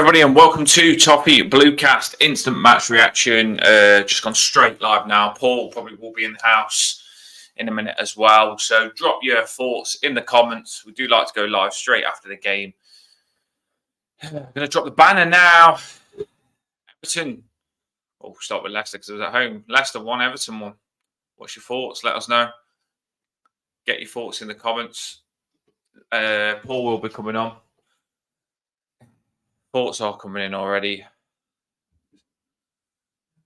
everybody, and welcome to Toffee Bluecast Instant Match Reaction. Just gone straight live now. Paul probably will be in the house in a minute as well. So drop your thoughts in the comments. We do like to go live straight after the game. I'm going to drop the banner now. Everton. Oh, we'll start with Leicester because it was at home. Leicester won, Everton won. What's your thoughts? Let us know. Get your thoughts in the comments. Paul will be coming on. Thoughts are coming in already.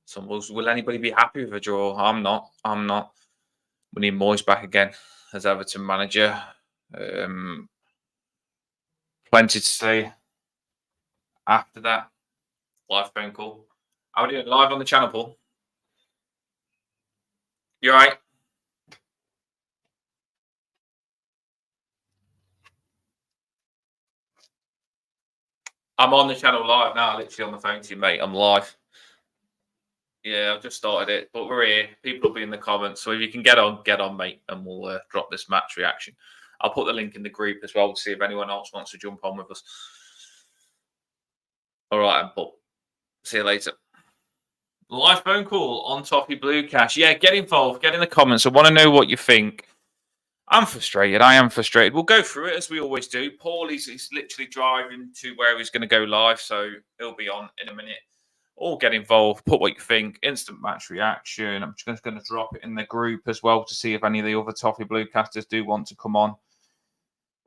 So will anybody be happy with a draw? I'm not. We need Moyes back again as Everton manager. Plenty to say after that. Live phone call. How are we doing? Live on the channel, Paul? You all right? I'm on the channel live now, literally on the phone to you, mate. I'm live. Yeah, I've just started it, but we're here. People will be in the comments. So if you can get on, mate, and we'll drop this match reaction. I'll put the link in the group as well to see if anyone else wants to jump on with us. All right, Paul. See you later. Live phone call on Toffee Bluecast. Yeah, get involved. Get in the comments. I want to know what you think. I'm frustrated. I am frustrated. We'll go through it as we always do. Paul, he's literally driving to where he's going to go live, so he'll be on in a minute. All get involved. Put what you think. Instant match reaction. I'm just going to drop it in the group as well to see if any of the other Toffee Bluecasters do want to come on.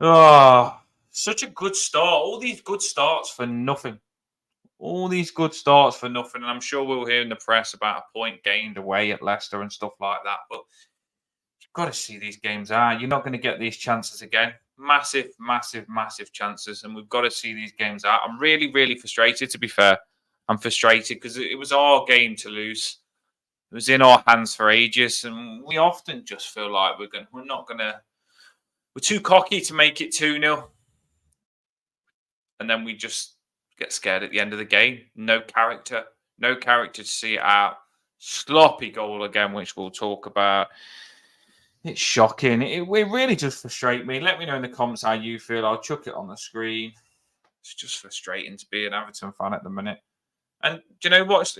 Oh, such a good start. All these good starts for nothing. All these good starts for nothing. And I'm sure we'll hear in the press about a point gained away at Leicester and stuff like that. But you've got to see these games out. You're not going to get these chances again. Massive, massive, massive chances. And we've got to see these games out. I'm really, really frustrated, to be fair. I'm frustrated because it was our game to lose. It was in our hands for ages. And we often just feel like we're too cocky to make it 2-0. And then we just get scared at the end of the game. No character to see it out. Sloppy goal again, which we'll talk about. It's shocking. It really just frustrates me. Let me know in the comments how you feel. I'll chuck it on the screen. It's just frustrating to be an Everton fan at the minute. And do you know what?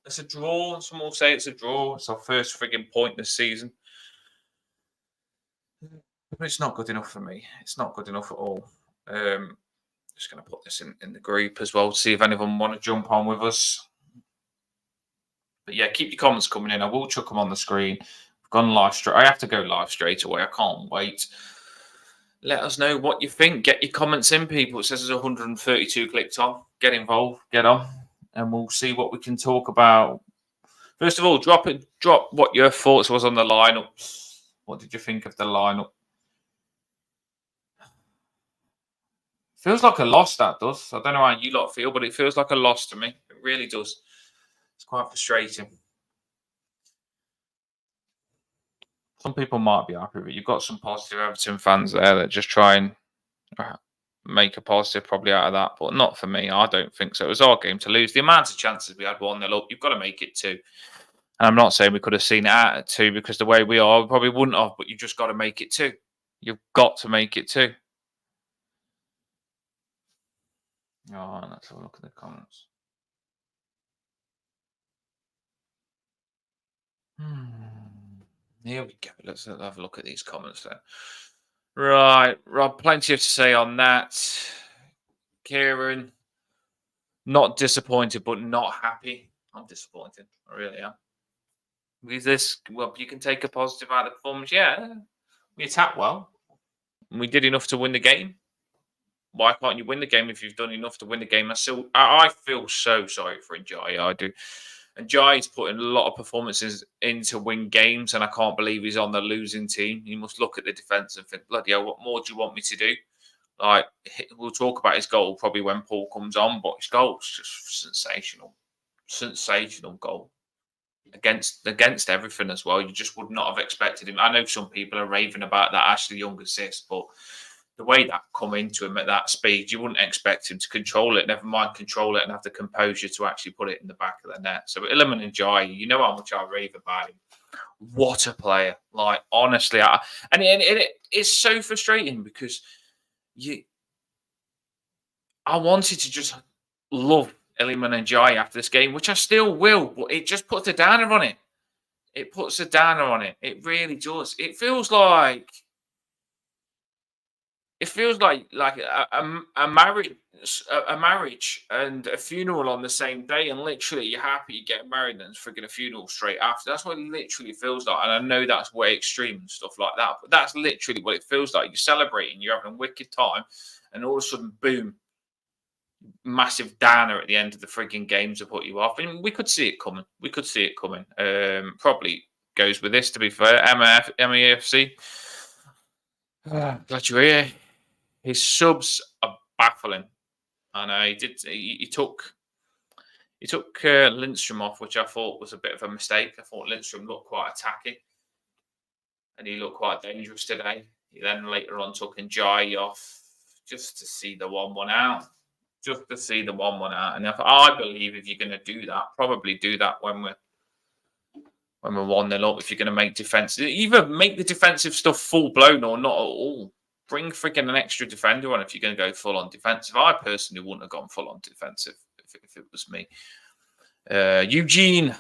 It's a draw. Some will say it's a draw. It's our first frigging point this season. But it's not good enough for me. It's not good enough at all. Just going to put this in the group as well to see if anyone want to jump on with us. But yeah, keep your comments coming in. I will chuck them on the screen. I've gone live straight. I have to go live straight away. I can't wait. Let us know what you think. Get your comments in, people. It says there's 132 clicked on. Get involved. Get on. And we'll see what we can talk about. First of all, drop what your thoughts was on the lineup. What did you think of the lineup? Feels like a loss, that does. I don't know how you lot feel, but it feels like a loss to me. It really does. It's quite frustrating. Some people might be happy with it. You've got some positive Everton fans there that just try and make a positive probably out of that, but not for me. I don't think so. It was our game to lose. The amount of chances we had 1-0 up, you've got to make it 2. And I'm not saying we could have seen it out at 2 because the way we are, we probably wouldn't have, but you just got to make it 2. You've got to make it 2. Oh, let's have a look at the comments. Here we go. Let's have a look at these comments then. Right, Rob, plenty to say on that. Kieran, not disappointed, but not happy. I'm disappointed. I really am. Is this, well, you can take a positive out of the performance. Yeah, we attacked well. We did enough to win the game. Why can't you win the game if you've done enough to win the game? I feel so sorry for Njai. I do. And Jai's putting a lot of performances in to win games, and I can't believe he's on the losing team. You must look at the defence and think, bloody hell, what more do you want me to do? Like, we'll talk about his goal probably when Paul comes on, but his goal's just sensational. Sensational goal. Against everything as well. You just would not have expected him. I know some people are raving about that Ashley Young assist, but the way that come into him at that speed, you wouldn't expect him to control it. Never mind control it and have the composure to actually put it in the back of the net. So Iliman Ndiaye, you know how much I rave about him. What a player! Like, honestly, it's so frustrating because I wanted to just love Iliman and Jai after this game, which I still will, but it just puts a downer on it. It puts a downer on it. It really does. It feels like a marriage and a funeral on the same day, and literally you're happy you get married and it's freaking a funeral straight after. That's what it literally feels like. And I know that's way extreme and stuff like that, but that's literally what it feels like. You're celebrating, you're having a wicked time, and all of a sudden, boom, massive downer at the end of the frigging game to put you off. And we could see it coming. We could see it coming. Probably goes with this, to be fair. MEFC. Glad you're here. His subs are baffling. I know he took Lindstrom off, which I thought was a bit of a mistake. I thought Lindstrom looked quite attacking, and he looked quite dangerous today. He then later on took Njai off just to see the 1-1 out. Just to see the 1-1 out. And I believe if you're going to do that, probably do that when we're 1-0 up. If you're going to make defense, either make the defensive stuff full blown or not at all. Bring freaking an extra defender on if you're going to go full on defensive. I personally wouldn't have gone full on defensive if it was me. Eugene,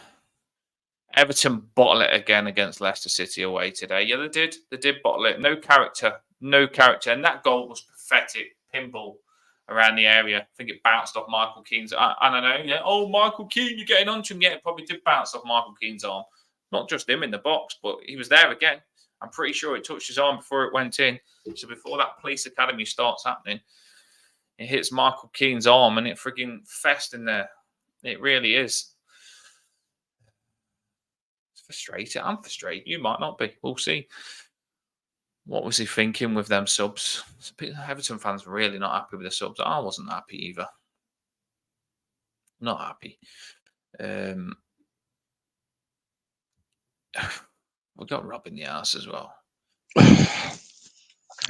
Everton bottle it again against Leicester City away today. Yeah, they did. They did bottle it. No character. And that goal was pathetic. Pinball around the area. I think it bounced off Michael Keane's. I don't know. Yeah. Oh, Michael Keane, you're getting onto him. Yeah, it probably did bounce off Michael Keane's arm. Not just him in the box, but he was there again. I'm pretty sure it touched his arm before it went in. So before that police academy starts happening, it hits Michael Keane's arm and it frigging fest in there. It really is. It's frustrating. I'm frustrated. You might not be. We'll see. What was he thinking with them subs? Everton fans were really not happy with the subs. I wasn't happy either. Not happy. We got Rob in the ass as well.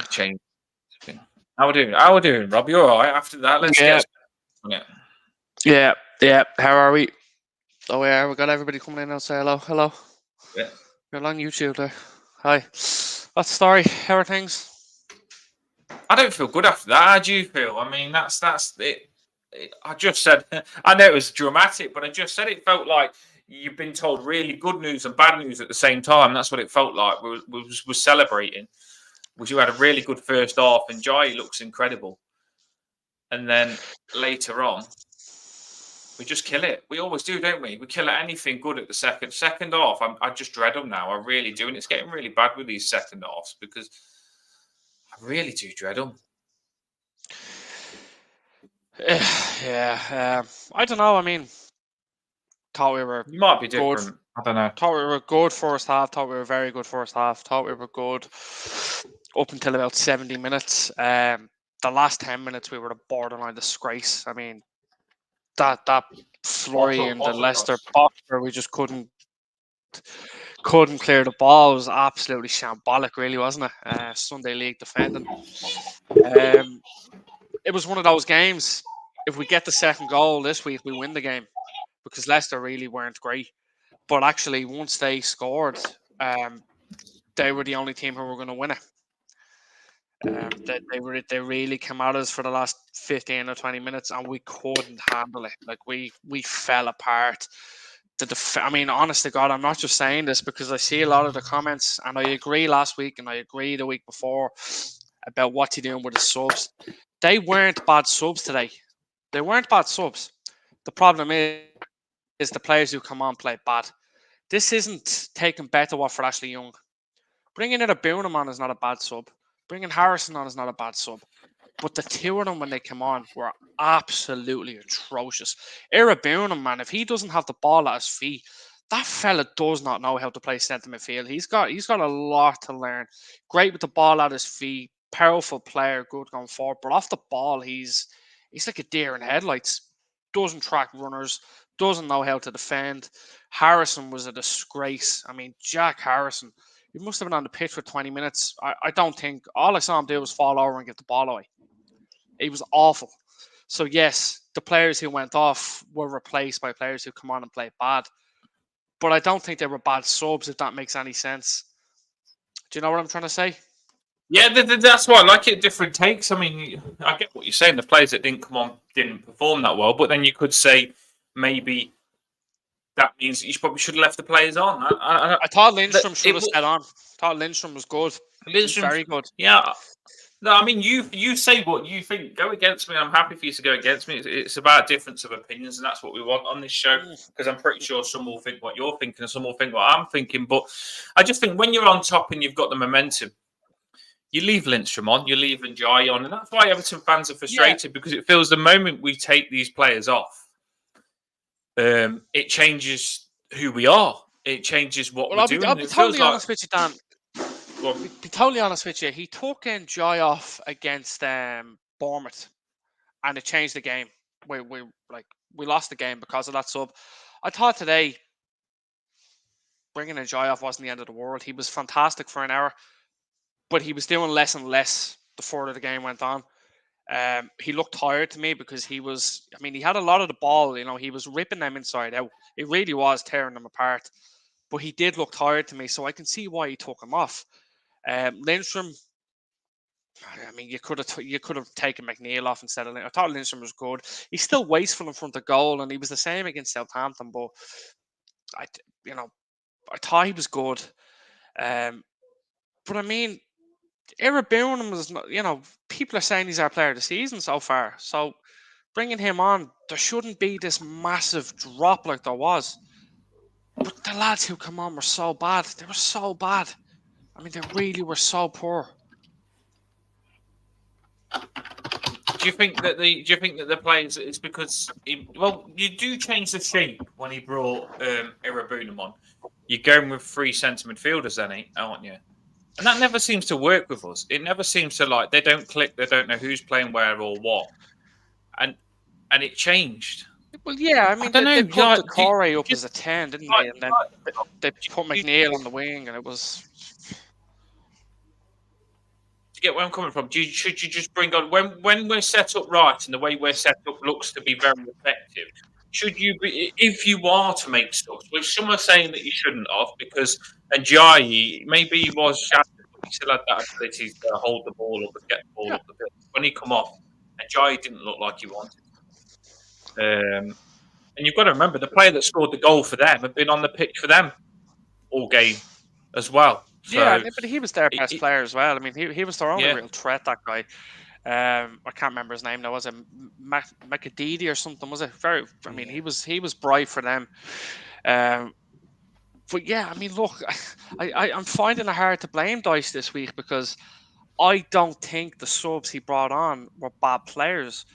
Change. How we doing, Rob? You all right after that? Let's get. Yeah. How are we? Oh, yeah, we got everybody coming in now. Say hello. Yeah. You're on YouTube there. Hi. What's the story? How are things? I don't feel good after that. How do you feel? I mean, that's it. I just said. I know it was dramatic, but I just said it felt like you've been told really good news and bad news at the same time. That's what it felt like. We celebrating. You had a really good first half, and Jai looks incredible. And then later on, we just kill it. We always do, don't we? We kill anything good at the second half. I just dread them now. I really do. And it's getting really bad with these second halves because I really do dread them. Yeah. I don't know. I mean, thought we were. You might be different. Good. I don't know. Thought we were good first half. Thought we were very good first half. Thought we were good up until about 70 minutes. The last 10 minutes, we were a borderline disgrace. I mean, that flurry in the Leicester box where we just couldn't clear the ball was absolutely shambolic, really, wasn't it? Sunday League defending. It was one of those games. If we get the second goal this week, we win the game because Leicester really weren't great. But actually, once they scored, they were the only team who were going to win it. They really came at us for the last 15 or 20 minutes, and we couldn't handle it. Like we fell apart. I mean, honest to God, I'm not just saying this because I see a lot of the comments, and I agree last week, and I agree the week before about what he's doing with the subs. They weren't bad subs today. They weren't bad subs. The problem is the players who come on play bad. This isn't taking better what for Ashley Young. Bringing in a Boonham on is not a bad sub. Bringing Harrison on is not a bad sub. But the two of them, when they came on, were absolutely atrocious. Ira Boonham, man, if he doesn't have the ball at his feet, that fella does not know how to play centre midfield. He's got a lot to learn. Great with the ball at his feet, powerful player, good going forward. But off the ball, he's like a deer in headlights. Doesn't track runners, doesn't know how to defend. Harrison was a disgrace. I mean, Jack Harrison, he must have been on the pitch for 20 minutes. I don't think. All I saw him do was fall over and give the ball away. He was awful. So, yes, the players who went off were replaced by players who come on and play bad. But I don't think they were bad subs, if that makes any sense. Do you know what I'm trying to say? Yeah, that's why I like it. Different takes. I mean, I get what you're saying. The players that didn't come on didn't perform that well, but then you could say maybe that means you probably should have left the players on. I thought Lindstrom should It have was stayed on. I thought Lindstrom was good. He's Lindstrom. very good. Yeah. No, I mean you say what you think. Go against me. I'm happy for you to go against me. It's about difference of opinions, and that's what we want on this show. Because I'm pretty sure some will think what you're thinking, and some will think what I'm thinking. But I just think when you're on top and you've got the momentum, you leave Lindstrom on, you leave Njai on, and that's why Everton fans are frustrated because it feels the moment we take these players off, it changes who we are. It changes what we're doing. I'll be totally honest with you, Dan. Be totally honest with you. He took Njai off against Bournemouth, and it changed the game. We lost the game because of that sub. I thought today bringing Njai off wasn't the end of the world. He was fantastic for an hour, but he was doing less and less the further the game went on. He looked tired to me because he had a lot of the ball, he was ripping them inside out. It really was tearing them apart. But he did look tired to me, so I can see why he took him off. Lindstrom, you could have taken McNeil off instead of Lindstrom. I thought Lindstrom was good. He's still wasteful in front of goal, and he was the same against Southampton. But I thought he was good. But I mean, Irabunum was not. People are saying he's our player of the season so far. So bringing him on, there shouldn't be this massive drop like there was. But the lads who come on were so bad. They were so bad. I mean, they really were so poor. Do you think that the players? It's because you do change the shape when he brought Irabunum on. You're going with 3 centre midfielders, then, aren't you? And that never seems to work with us. It never seems to they don't click. They don't know who's playing where or what, and it changed. Well, yeah, I mean, they put Decore up as a 10, didn't they? And then they put McNeil on the wing, and it was. To get where I'm coming from, should you just bring on when we're set up right and the way we're set up looks to be very effective? Should you be, if you are to make subs, which some are saying that you shouldn't have, because Ajayi, maybe he was shattered, but he still had that ability to hold the ball up and get the ball up the field. When he come off, Ajayi didn't look like he wanted. And you've got to remember, the player that scored the goal for them had been on the pitch for them all game as well. So, yeah, but he was their best player as well. I mean, he was their only real threat, that guy. I can't remember his name now. Was it Macadidi or something? Was it he was bright for them. But yeah, I mean, look, I'm finding it hard to blame Dice this week because I don't think the subs he brought on were bad players.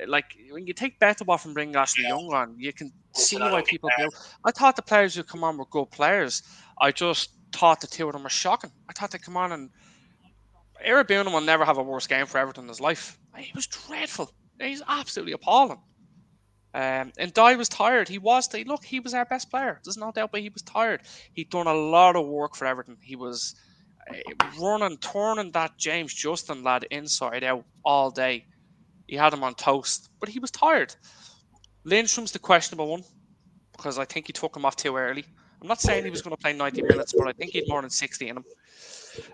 Like when you take Betterboff and bring Ashley Young on, you can see why people do. I thought the players who come on were good players. I just thought the two of them were shocking. I thought they'd come on and Irabunum will never have a worse game for Everton in his life. He was dreadful. He's absolutely appalling. And Dye was tired. He was our best player. There's no doubt, but he was tired. He'd done a lot of work for Everton. He was turning that James Justin lad inside out all day. He had him on toast, but he was tired. Lindstrom's the questionable one because I think he took him off too early. I'm not saying he was going to play 90 minutes, but I think he had more than 60 in him.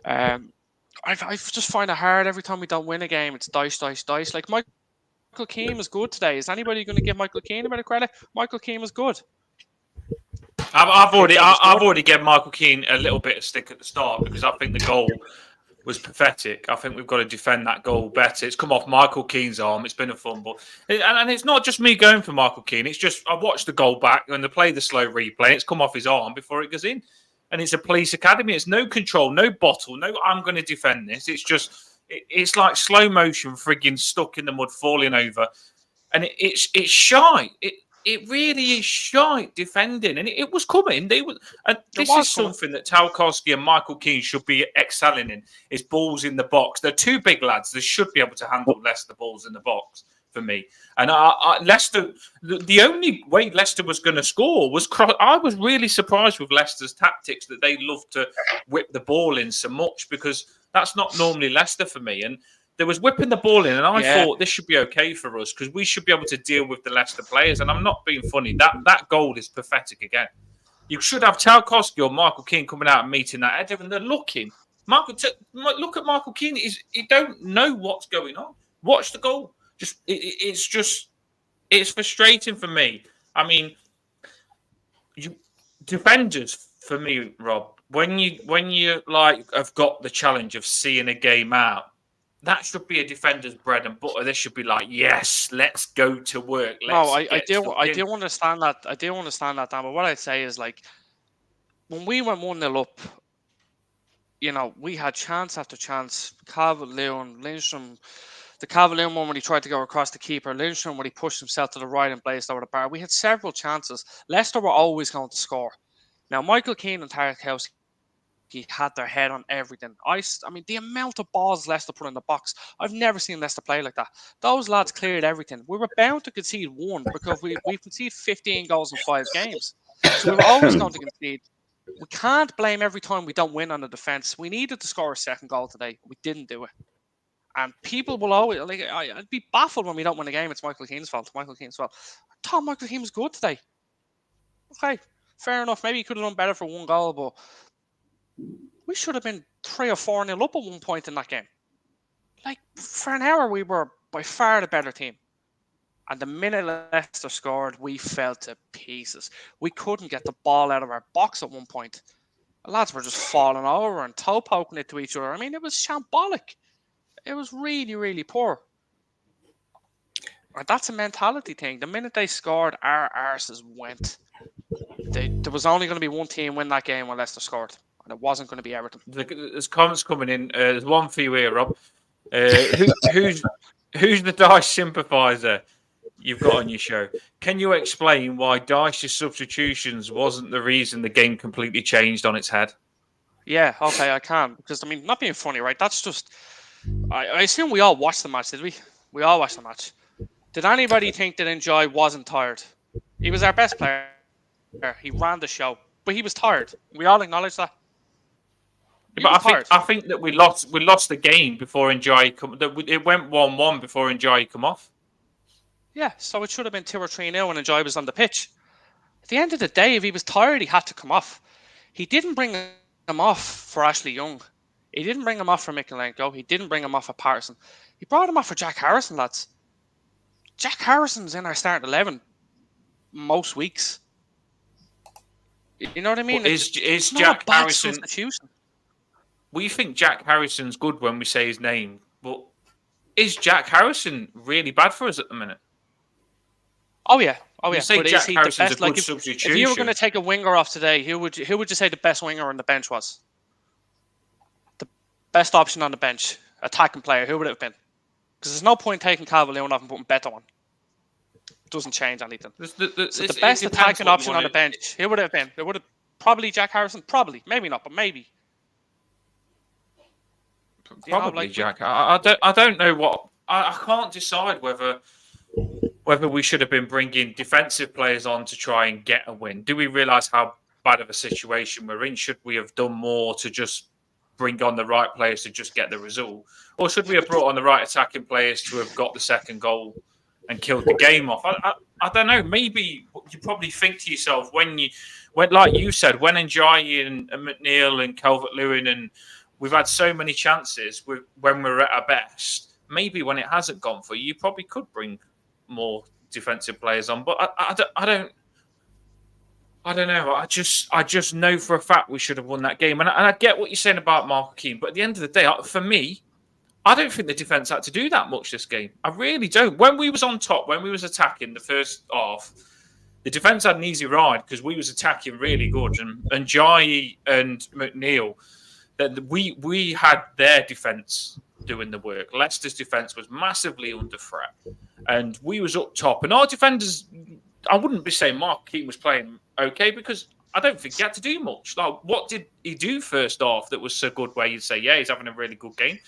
I just find it hard every time we don't win a game. It's dice. Like Michael Keane was good today. Is anybody going to give Michael Keane a bit of credit? Michael Keane was good. I've already given Michael Keane a little bit of stick at the start because I think the goal was pathetic. I think we've got to defend that goal better. It's come off Michael Keane's arm. It's been a fumble. And it's not just me going for Michael Keane. It's just I watched the goal back and they played the slow replay. It's come off his arm before it goes in. And it's a police academy. It's no control, no bottle, no I'm going to defend this. It's just, it's like slow motion frigging stuck in the mud, falling over. And it's shy. It really is shy defending. And it was coming. This is something that Tarkowski and Michael Keane should be excelling in, is balls in the box. They're two big lads. They should be able to handle less the balls in the box for me. And Leicester, the only way Leicester was going to score was cross. I was really surprised with Leicester's tactics that they love to whip the ball in so much because that's not normally Leicester for me. And there was whipping the ball in, and I thought this should be okay for us because we should be able to deal with the Leicester players. And I'm not being funny. That goal is pathetic again. You should have Tarkowski or Michael Keane coming out and meeting that header, and they're looking. Look at Michael Keane. He don't know what's going on. Watch the goal. It's frustrating for me. I mean, defenders for me, Rob. When you like have got the challenge of seeing a game out, that should be a defender's bread and butter. This should be like, yes, let's go to work. No, Let's I get do stuck in. understand that. I do understand that, Dan. But what I'd say is like when we went 1-0 up, we had chance after chance. Calvert-Lewin, Lindstrom, the Calvert-Lewin one when he tried to go across the keeper, Lindstrom when he pushed himself to the right and blazed over the bar. We had several chances. Leicester were always going to score. Now, Michael Keane and Tarkowski had their head on everything. I mean, the amount of balls Leicester put in the box, I've never seen Leicester play like that. Those lads cleared everything. We were bound to concede one because we've conceded 15 goals in 5 games. So we were always going to concede. We can't blame every time we don't win on the defence. We needed to score a second goal today. We didn't do it. And people will always, I'd be baffled when we don't win a game. It's Michael Keane's fault. Michael Keane's fault. I thought Michael Keane was good today. Okay, fair enough. Maybe he could have done better for 1 goal, but we should have been 3 or 4-0 up at one point in that game. Like, for an hour, we were by far the better team. And the minute Leicester scored, we fell to pieces. We couldn't get the ball out of our box at one point. The lads were just falling over and toe poking it to each other. I mean, it was shambolic. It was really, really poor. And that's a mentality thing. The minute they scored, our arses went. There was only going to be one team win that game when Leicester scored. And it wasn't going to be Everton. There's comments coming in. There's one for you here, Rob. Who's the Dyche sympathiser you've got on your show? Can you explain why Dyche's substitutions wasn't the reason the game completely changed on its head? Yeah, okay, I can. Because, I mean, not being funny, right? That's just... I assume we all watched the match, did we? We all watched the match. Did anybody think that Enjoy wasn't tired? He was our best player. He ran the show. But he was tired. We all acknowledge that. But I think that we lost the game before Enjoy it went 1-1 before Enjoy come off. Yeah, so it should have been 2 or 3-0 when Enjoy was on the pitch. At the end of the day, if he was tired, he had to come off. He didn't bring him off for Ashley Young. He didn't bring him off for Mikalenko. He didn't bring him off for Patterson. He brought him off for Jack Harrison, lads. Jack Harrison's in our starting 11 most weeks. You know what I mean? Well, is Jack Harrison? Substitution. We think Jack Harrison's good when we say his name, but is Jack Harrison really bad for us at the minute? Oh yeah. You say but Jack is he Harrison's the best? a good substitution. If you were going to take a winger off today, who would you say the best winger on the bench was? The best option on the bench, attacking player, who would it have been? Because there's no point taking Calvert-Lewin off and putting Beto on. It doesn't change anything. So the best attacking option on the bench, who would it have been? It would have probably Jack Harrison. Probably, maybe not, but maybe. Probably Jack. I don't know what. I can't decide whether we should have been bringing defensive players on to try and get a win. Do we realise how bad of a situation we're in? Should we have done more to just bring on the right players to just get the result? Or should we have brought on the right attacking players to have got the second goal and killed the game off? I don't know. Maybe you probably think to yourself when like you said, when Njayi and McNeil and Calvert-Lewin and we've had so many chances when we're at our best. Maybe when it hasn't gone for you probably could bring more defensive players on. But I don't know. I just know for a fact we should have won that game. And I get what you're saying about Michael Keane. But at the end of the day, for me, I don't think the defence had to do that much this game. I really don't. When we was on top, when we was attacking the first half, the defence had an easy ride because we was attacking really good. And Jai and McNeil, that we had their defence doing the work. Leicester's defence was massively under threat. And we was up top. And our defenders, I wouldn't be saying Mark Keane was playing okay because I don't think he had to do much. Like, what did he do first half that was so good where you'd say, yeah, he's having a really good game?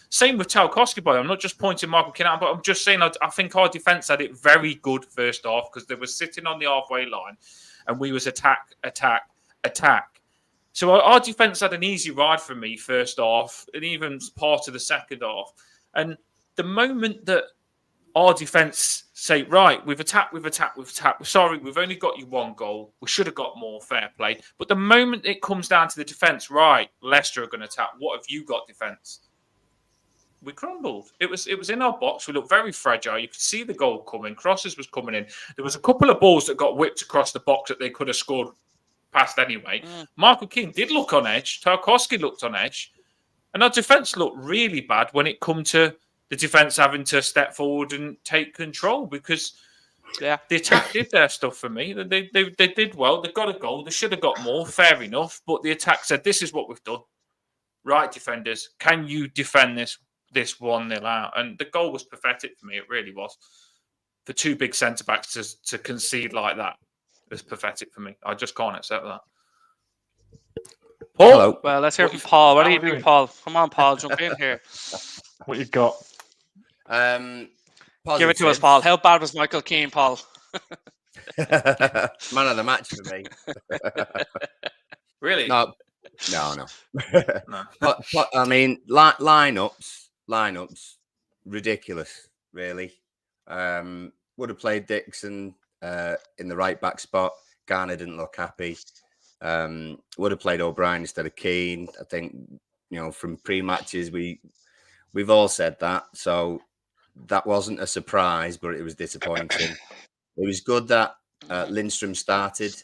Same with Tarkowski, boy. I'm not just pointing Michael Keane out, but I'm just saying I think our defence had it very good first half because they were sitting on the halfway line and we was attack. So our defence had an easy ride for me first half and even part of the second half. And the moment that our defence say, right, we've attacked. Sorry, we've only got you one goal. We should have got more, fair play. But the moment it comes down to the defence, right, Leicester are going to attack. What have you got, defence? We crumbled. It was in our box. We looked very fragile. You could see the goal coming. Crosses was coming in. There was a couple of balls that got whipped across the box that they could have scored past anyway. Michael Keane did look on edge. Tarkowski looked on edge. And our defence looked really bad when it come to the defence having to step forward and take control, because the attack did their stuff for me. They did well. They got a goal. They should have got more. Fair enough. But the attack said, this is what we've done. Right, defenders, can you defend this 1-0 out? And the goal was pathetic for me. It really was. For two big centre-backs to concede like that was pathetic for me. I just can't accept that. Paul? Hello. Well, let's hear from Paul. What do you think, Paul? Come on, Paul, jump in here. What you got? Give it to us, Paul. How bad was Michael Keane, Paul? Man of the match for me. Really? No. But I mean, lineups, ridiculous, really. Would have played Dixon in the right back spot. Garner didn't look happy. Would have played O'Brien instead of Keane. I think, from pre-matches we've all said that, so that wasn't a surprise, but it was disappointing. It was good that Lindstrom started,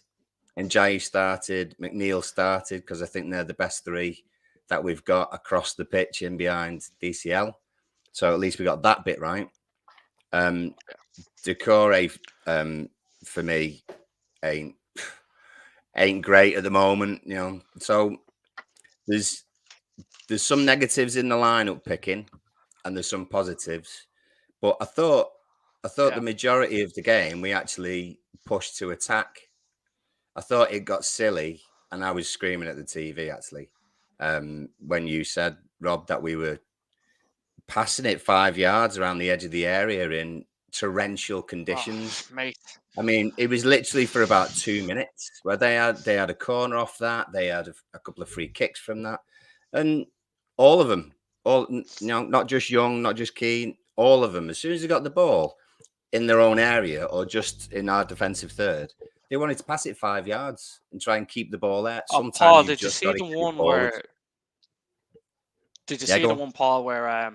Ndiaye started, McNeil started, because I think they're the best three that we've got across the pitch and behind DCL. So at least we got that bit right. Decore for me ain't great at the moment, So there's some negatives in the lineup picking, and there's some positives. But I thought the majority of the game we actually pushed to attack. I thought it got silly, and I was screaming at the TV actually when you said, Rob, that we were passing it 5 yards around the edge of the area in torrential conditions. Mate. I mean, it was literally for about 2 minutes where they had a corner off that. They had a couple of free kicks from that, and all of them, not just Young, not just Keane, all of them. As soon as they got the ball in their own area or just in our defensive third, they wanted to pass it 5 yards and try and keep the ball there. Sometimes Paul, did you see the one where? Did you see the one, Paul, where I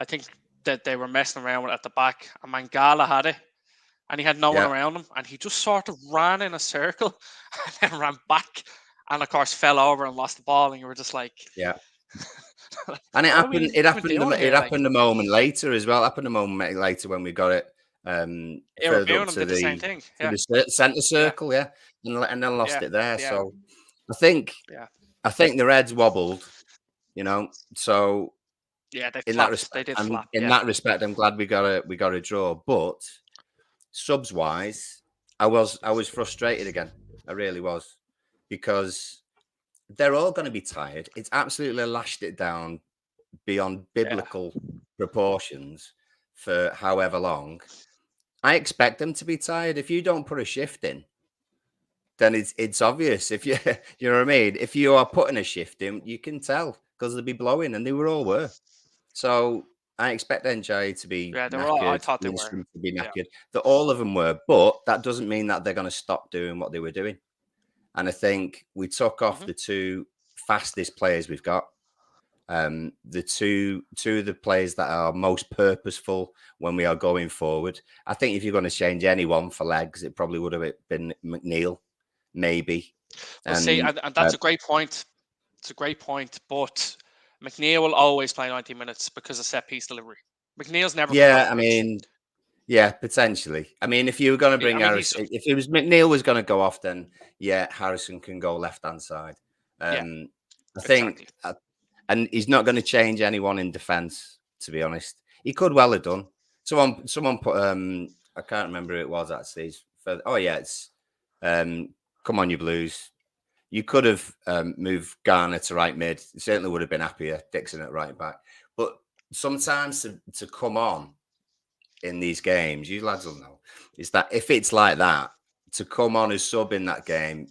think that they were messing around with at the back, and Mangala had it, and he had no one around him, and he just sort of ran in a circle and then ran back, and of course fell over and lost the ball, and you were just like, And it happened. It happened a moment later as well. It happened a moment later when we got it further up to the centre circle, and then lost it there. So I think the Reds wobbled, So that respect, I'm glad we got a draw. But subs wise, I was frustrated again. I really was, because they're all going to be tired. It's absolutely lashed it down beyond biblical proportions for however long. I expect them to be tired. If you don't put a shift in, then it's obvious. If you know what I mean. If you are putting a shift in, you can tell, because they'll be blowing, and they all were. So I expect NJ to be knackered. I thought they were to be knackered. That all of them were, but that doesn't mean that they're going to stop doing what they were doing. And I think we took off the two fastest players we've got. The two of the players that are most purposeful when we are going forward. I think if you're going to change anyone for legs, it probably would have been McNeil, maybe. Well, and that's a great point. It's a great point, but McNeil will always play 90 minutes because of set piece delivery. McNeil's never. Potentially. I mean, if you were going to bring Harrison, if it was McNeil was going to go off, then Harrison can go left hand side. I think, and he's not going to change anyone in defence. To be honest, he could well have done. Someone put I can't remember who it was actually. It's come on, you Blues. You could have moved Garner to right mid. It certainly would have been happier. Dixon at right back. But sometimes to come on in these games, you lads will know, is that if it's like that, to come on as sub in that game,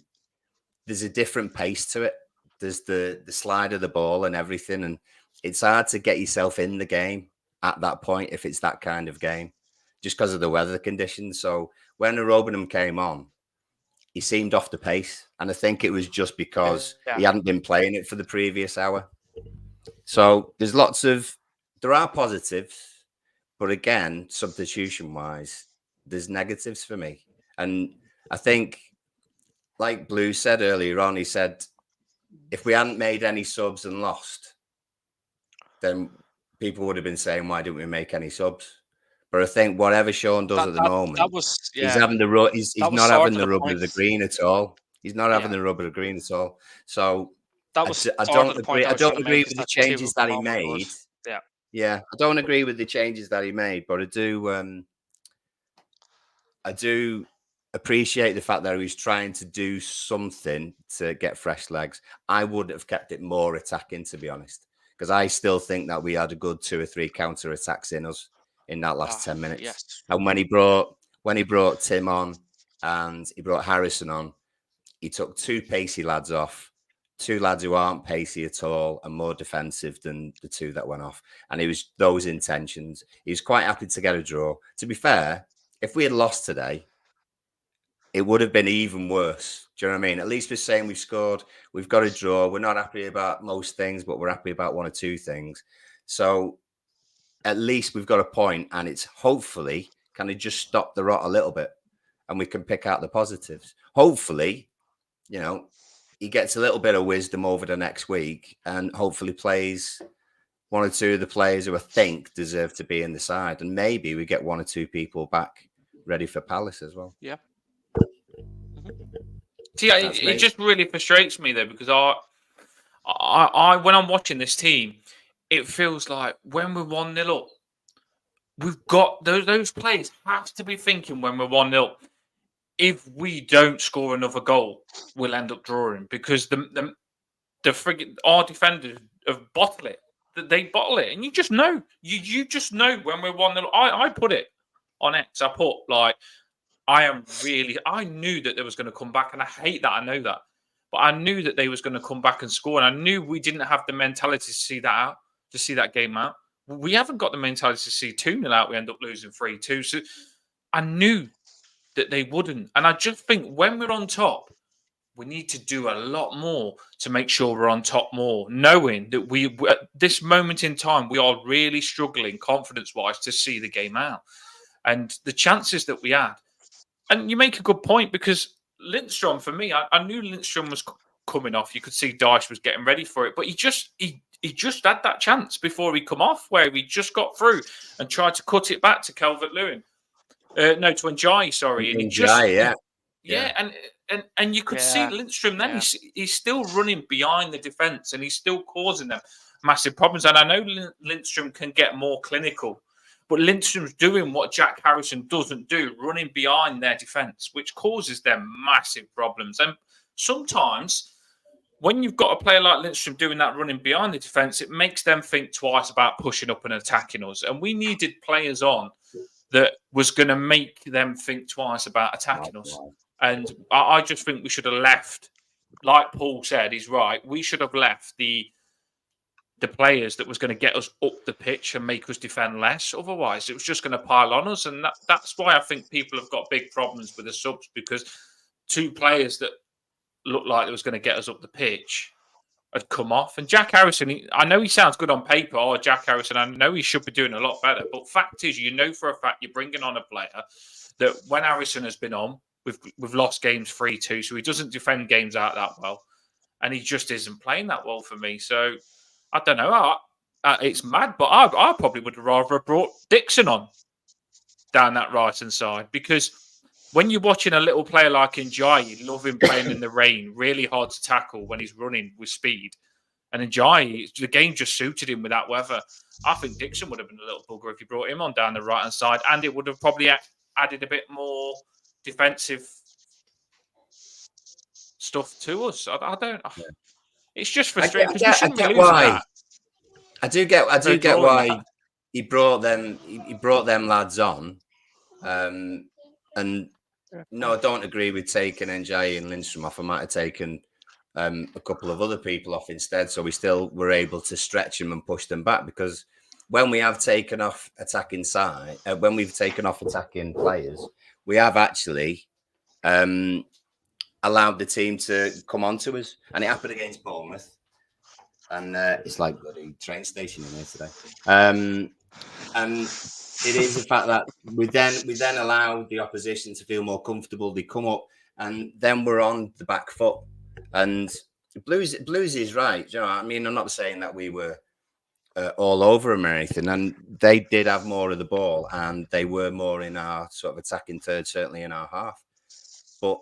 there's a different pace to it. There's the slide of the ball and everything, and it's hard to get yourself in the game at that point if it's that kind of game. just because of the weather conditions. So when Robinham came on, he seemed off the pace. And I think it was just because he hadn't been playing it for the previous hour. So there are positives, but again, substitution-wise, there's negatives for me. And I think, like Blue said earlier on, he said, if we hadn't made any subs and lost, then people would have been saying, why didn't we make any subs? But I think whatever Sean does at the moment, he's having the he's not having the rub of the green at all. He's not having the rub of the green at all. So I don't agree. I don't agree with the changes that he made. Yeah, I don't agree with the changes that he made, but I do appreciate the fact that he was trying to do something to get fresh legs. I would have kept it more attacking, to be honest, because I still think that we had a good 2 or 3 counter attacks in us in that last 10 minutes. Yes. And when he brought Tim on and he brought Harrison on, he took 2 pacey lads off, 2 lads who aren't pacey at all and more defensive than the 2 that went off. And it was those intentions. He was quite happy to get a draw. To be fair, if we had lost today, it would have been even worse. Do you know what I mean? At least we're saying we've scored, we've got a draw. We're not happy about most things, but we're happy about 1 or 2 things. So at least we've got a point, and it's hopefully kind of just stop the rot a little bit and we can pick out the positives. Hopefully, you know, he gets a little bit of wisdom over the next week and hopefully plays 1 or 2 of the players who I think deserve to be in the side. And maybe we get 1 or 2 people back ready for Palace as well. Yeah. See, it just really frustrates me though, because I when I'm watching this team, it feels like when we're 1-0 up, we've got those players have to be thinking when we're 1-0, if we don't score another goal, we'll end up drawing, because our defenders have bottled it. They bottle it, and you just know. You just know when we're 1-0. I put it on X. I put I knew that they was going to come back, and I hate that. I know that. But I knew that they was going to come back and score, and I knew we didn't have the mentality to see that out, to see that game out. We haven't got the mentality to see 2-0 out. We end up losing 3-2. So I knew that they wouldn't. And I just think when we're on top, we need to do a lot more to make sure we're on top more, knowing that we at this moment in time, we are really struggling confidence-wise to see the game out. And the chances that we had, and you make a good point, because Lindstrom, for me, I knew Lindstrom was coming off. You could see Dyche was getting ready for it, but he just had that chance before he come off, where he just got through and tried to cut it back to Calvert-Lewin. To Ndiaye, sorry. And and you could see Lindstrom then. He's still running behind the defence, and he's still causing them massive problems. And I know Lindstrom can get more clinical, but Lindstrom's doing what Jack Harrison doesn't do, running behind their defence, which causes them massive problems. And sometimes when you've got a player like Lindstrom doing that running behind the defence, it makes them think twice about pushing up and attacking us. And we needed players on that was going to make them think twice about attacking us. And I just think we should have left, like Paul said, he's right, we should have left the players that was going to get us up the pitch and make us defend less. Otherwise, it was just going to pile on us. And that's why I think people have got big problems with the subs, because 2 players that looked like it was going to get us up the pitch had come off. And Jack Harrison, I know he sounds good on paper. Oh, Jack Harrison, I know he should be doing a lot better. But fact is, you know for a fact you're bringing on a player that when Harrison has been on, we've lost games 3-2, so he doesn't defend games out that well. And he just isn't playing that well for me. So I don't know. It's mad, but I probably would have rather brought Dixon on down that right-hand side, because when you're watching a little player like Ndiaye, you love him playing in the rain, really hard to tackle when he's running with speed. And Ndiaye, the game just suited him with that weather. I think Dixon would have been a little bugger if you brought him on down the right-hand side, and it would have probably added a bit more defensive stuff to us. I don't. It's just frustrating, because we shouldn't be losing that. I do get why he brought them. He brought them lads on, and no, I don't agree with taking Ndiaye and Lindstrom off. I might have taken a couple of other people off instead, so we still were able to stretch them and push them back, because when we have taken off attacking side, when we've taken off attacking players, we have actually allowed the team to come onto us, and it happened against Bournemouth. And it's like bloody train station in here today. And it is the fact that we then allow the opposition to feel more comfortable. They come up, and then we're on the back foot. And Blues is right. You know, I mean, I'm not saying that we were all over them or anything, and they did have more of the ball, and they were more in our sort of attacking third, certainly in our half. But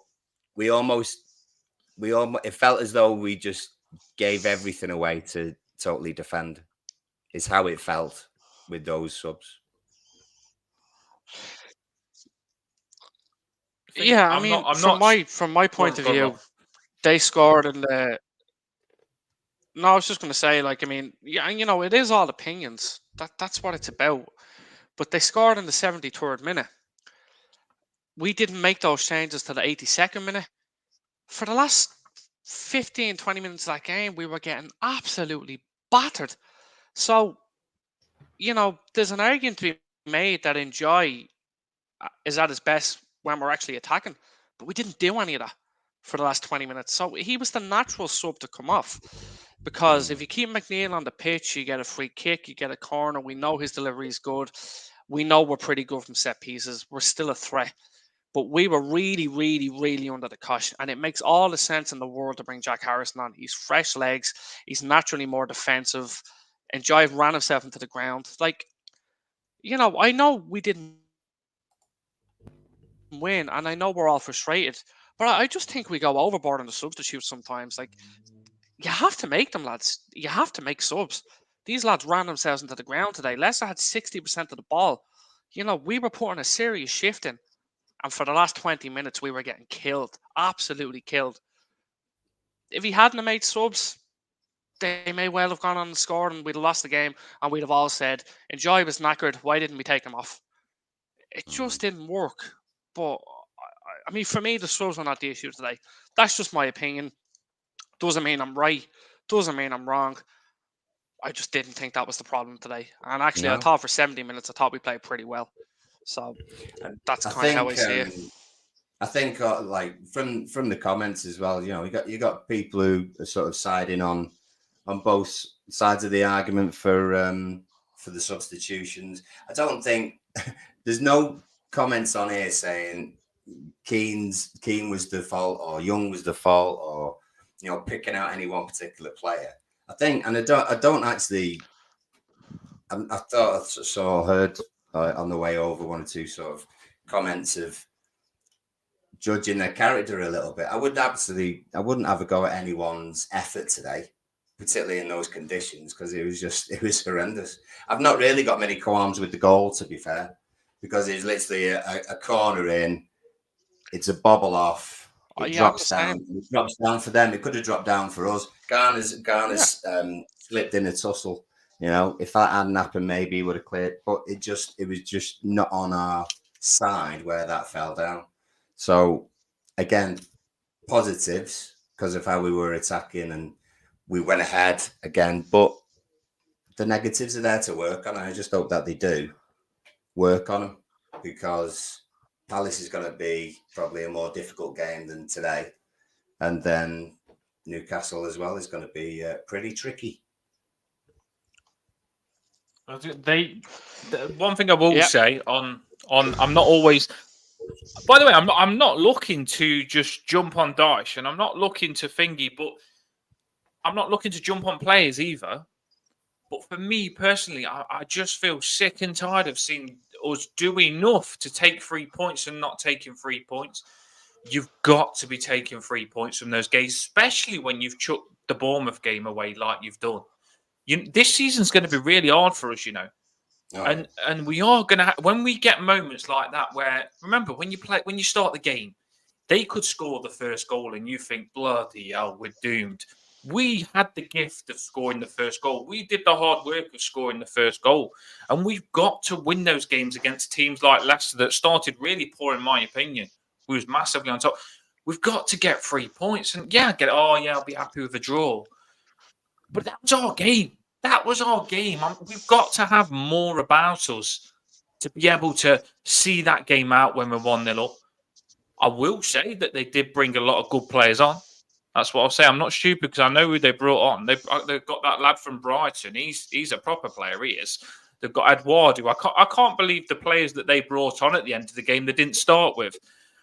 it felt as though we just gave everything away to totally defend. Is how it felt with those subs. Yeah, I mean, from my point of view, they scored in the. No, I was just going to say, like, I mean, yeah, you know, it is all opinions. That's what it's about. But they scored in the 73rd minute. We didn't make those changes to the 82nd minute. For the last 15, 20 minutes of that game, we were getting absolutely battered. So, you know, there's an argument to be made that Enjoy is at his best when we're actually attacking. But we didn't do any of that for the last 20 minutes. So he was the natural sub to come off. Because if you keep McNeil on the pitch, you get a free kick, you get a corner. We know his delivery is good. We know we're pretty good from set pieces. We're still a threat. But we were really, really, really under the cosh. And it makes all the sense in the world to bring Jack Harrison on. He's fresh legs. He's naturally more defensive. Enjoy ran himself into the ground. Like, you know, I know we didn't win. And I know we're all frustrated. But I just think we go overboard on the substitutes sometimes. Like, you have to make them, lads. You have to make subs. These lads ran themselves into the ground today. Leicester had 60% of the ball. You know, we were putting a serious shift in. And for the last 20 minutes, we were getting killed. Absolutely killed. If he hadn't have made subs, they may well have gone on and scored and we'd have lost the game. And we'd have all said, Enjoy was knackered. Why didn't we take him off? It just didn't work. But, I mean, for me, the subs were not the issue today. That's just my opinion. Doesn't mean I'm right. Doesn't mean I'm wrong. I just didn't think that was the problem today. And actually, I thought for 70 minutes, I thought we played pretty well. So that's kind of how I see it. I think, like from the comments as well, you know, you got people who are sort of siding on both sides of the argument for the substitutions. I don't think there's no comments on here saying Keane was the fault or Young was the fault or, you know, picking out any one particular player. I think, and I don't actually. I thought I heard on the way over one or two sort of comments of judging their character a little bit. I wouldn't have a go at anyone's effort today, particularly in those conditions, because it was horrendous. I've not really got many qualms with the goal, to be fair, because it's literally a corner in. It's a bobble off. It drops down. It drops down for them. It could have dropped down for us. Garner's slipped in a tussle. You know, if that hadn't happened, maybe he would have cleared. But it was just not on our side where that fell down. So again, positives because of how we were attacking and we went ahead again. But the negatives are there to work on. I just hope that they do work on them because Palace is going to be probably a more difficult game than today. And then Newcastle as well is going to be pretty tricky. One thing I will say on I'm not always. By the way, I'm not looking to just jump on Dyche, and I'm not looking to thingy, but I'm not looking to jump on players either. But for me personally, I just feel sick and tired of seeing us do enough to take 3 points and not taking 3 points. You've got to be taking 3 points from those games, especially when you've chucked the Bournemouth game away like you've done. This season's going to be really hard for us, you know. Oh. And we are going to when we get moments like that where, remember, when you start the game, they could score the first goal and you think, bloody hell, we're doomed. We had the gift of scoring the first goal. We did the hard work of scoring the first goal. And we've got to win those games against teams like Leicester that started really poor, in my opinion. We was massively on top. We've got to get 3 points. And I'll be happy with a draw. But that was our game. that was our game. We've got to have more about us to be able to see that game out when we're 1-0 up. I will say that they did bring a lot of good players on. That's what I'll say. I'm not stupid because I know who they brought on. They've got that lad from Brighton. He's a proper player. He is. They've got Eduardo. I can't believe the players that they brought on at the end of the game they didn't start with.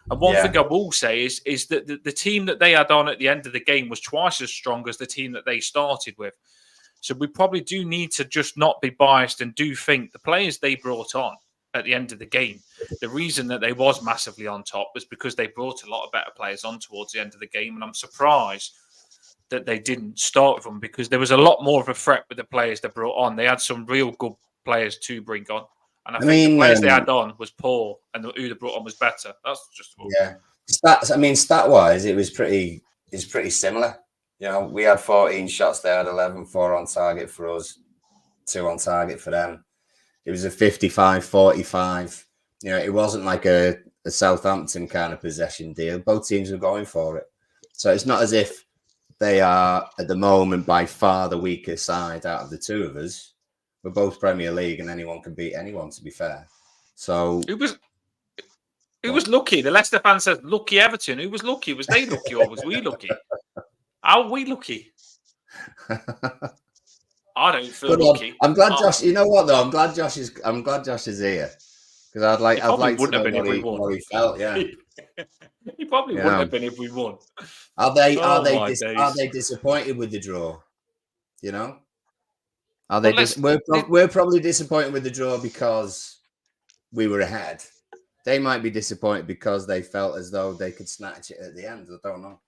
And one thing I will say is that the team that they had on at the end of the game was twice as strong as the team that they started with. So we probably do need to just not be biased and do think the players they brought on at the end of the game, the reason that they was massively on top was because they brought a lot of better players on towards the end of the game. And I'm surprised that they didn't start with them because there was a lot more of a threat with the players they brought on. They had some real good players to bring on. And I think the players they had on was poor and who they brought on was better. That's just stats. I mean, stat-wise, it was pretty similar. You know, we had 14 shots, they had 11, 4 on target for us, 2 on target for them. It was a 55-45. You know, it wasn't like a Southampton kind of possession deal. Both teams were going for it. So it's not as if they are, at the moment, by far the weaker side out of the two of us. We're both Premier League and anyone can beat anyone, to be fair. So who was lucky? The Leicester fan says lucky Everton. Who was lucky? Was they lucky or was we lucky? How are we lucky? I don't feel lucky. I'm glad Josh. You know what though? I'm glad Josh is here because I'd like to know what he felt. Yeah, he probably wouldn't have been if we won. Are they disappointed with the draw? You know, are they? We're probably disappointed with the draw because we were ahead. They might be disappointed because they felt as though they could snatch it at the end. I don't know.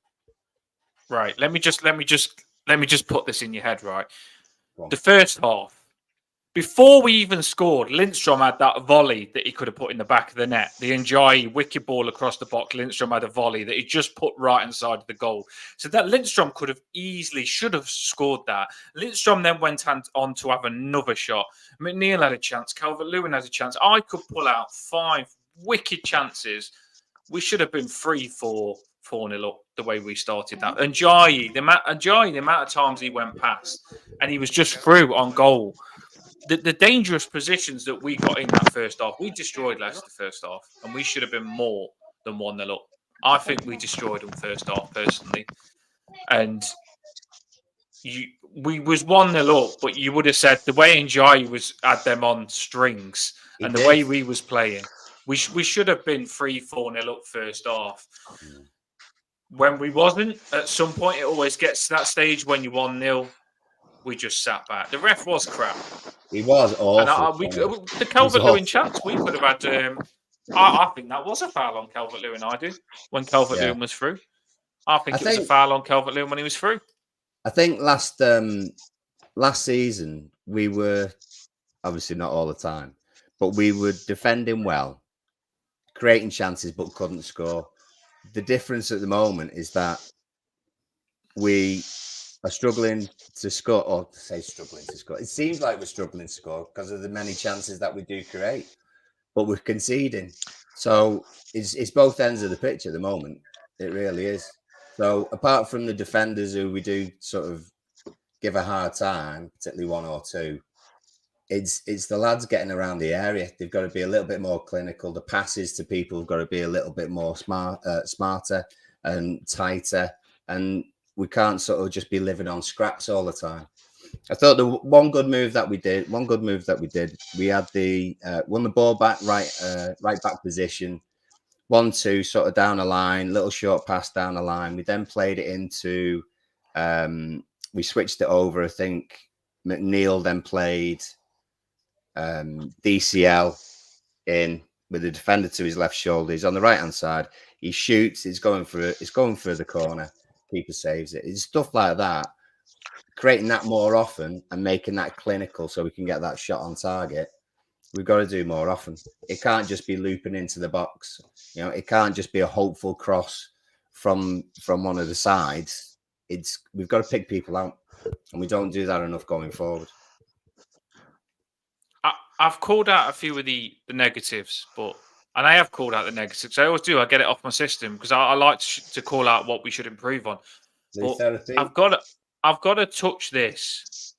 Right. Let me just put this in your head. Right. The first half, before we even scored, Lindstrom had that volley that he could have put in the back of the net. The Ndiaye wicked ball across the box. Lindstrom had a volley that he just put right inside of the goal. So that Lindstrom should have scored that. Lindstrom then went on to have another shot. McNeil had a chance. Calvert-Lewin had a chance. I could pull out 5 wicked chances. We should have been 3-4. 4-0 up the way we started that. And Ndiaye, the amount of times he went past and he was just through on goal. The dangerous positions that we got in that first half, we destroyed Leicester first half and we should have been more than 1-0 up. I think we destroyed them first half personally. And we was 1-0 up, but you would have said the way Ndiaye had them on strings and the way we was playing, we should have been 3-4-0 up first half. When we wasn't, at some point, it always gets to that stage when you're 1-0, we just sat back. The ref was crap. He was awful. The Calvert-Lewin chance, we could have had... I think that was a foul on Calvert-Lewin, I do, when Calvert-Lewin was through. I think it was a foul on Calvert-Lewin when he was through. I think last season, we were, obviously not all the time, but we were defending well, creating chances but couldn't score. The difference at the moment is that we are struggling to score, or say struggling to score. It seems like we're struggling to score because of the many chances that we do create, but we're conceding. So it's both ends of the pitch at the moment. It really is. So apart from the defenders who we do sort of give a hard time, particularly 1 or 2, it's the lads getting around the area. They've got to be a little bit more clinical. The passes to people have got to be a little bit more smarter and tighter. And we can't sort of just be living on scraps all the time. I thought the one good move that we did, we had won the ball back right back position, 1-2 sort of down the line, little short pass down the line. We then played it into, we switched it over. I think McNeil then played DCL in with the defender to his left shoulder. He's on the right hand side. He shoots. It's going for the corner. Keeper saves it. It's stuff like that. Creating that more often and making that clinical so we can get that shot on target. We've got to do more often. It can't just be looping into the box. You know, it can't just be a hopeful cross from one of the sides. We've got to pick people out, and we don't do that enough going forward. I've called out a few of the negatives, and I have called out the negatives. I always do. I get it off my system because I like to call out what we should improve on. But I've got to touch this.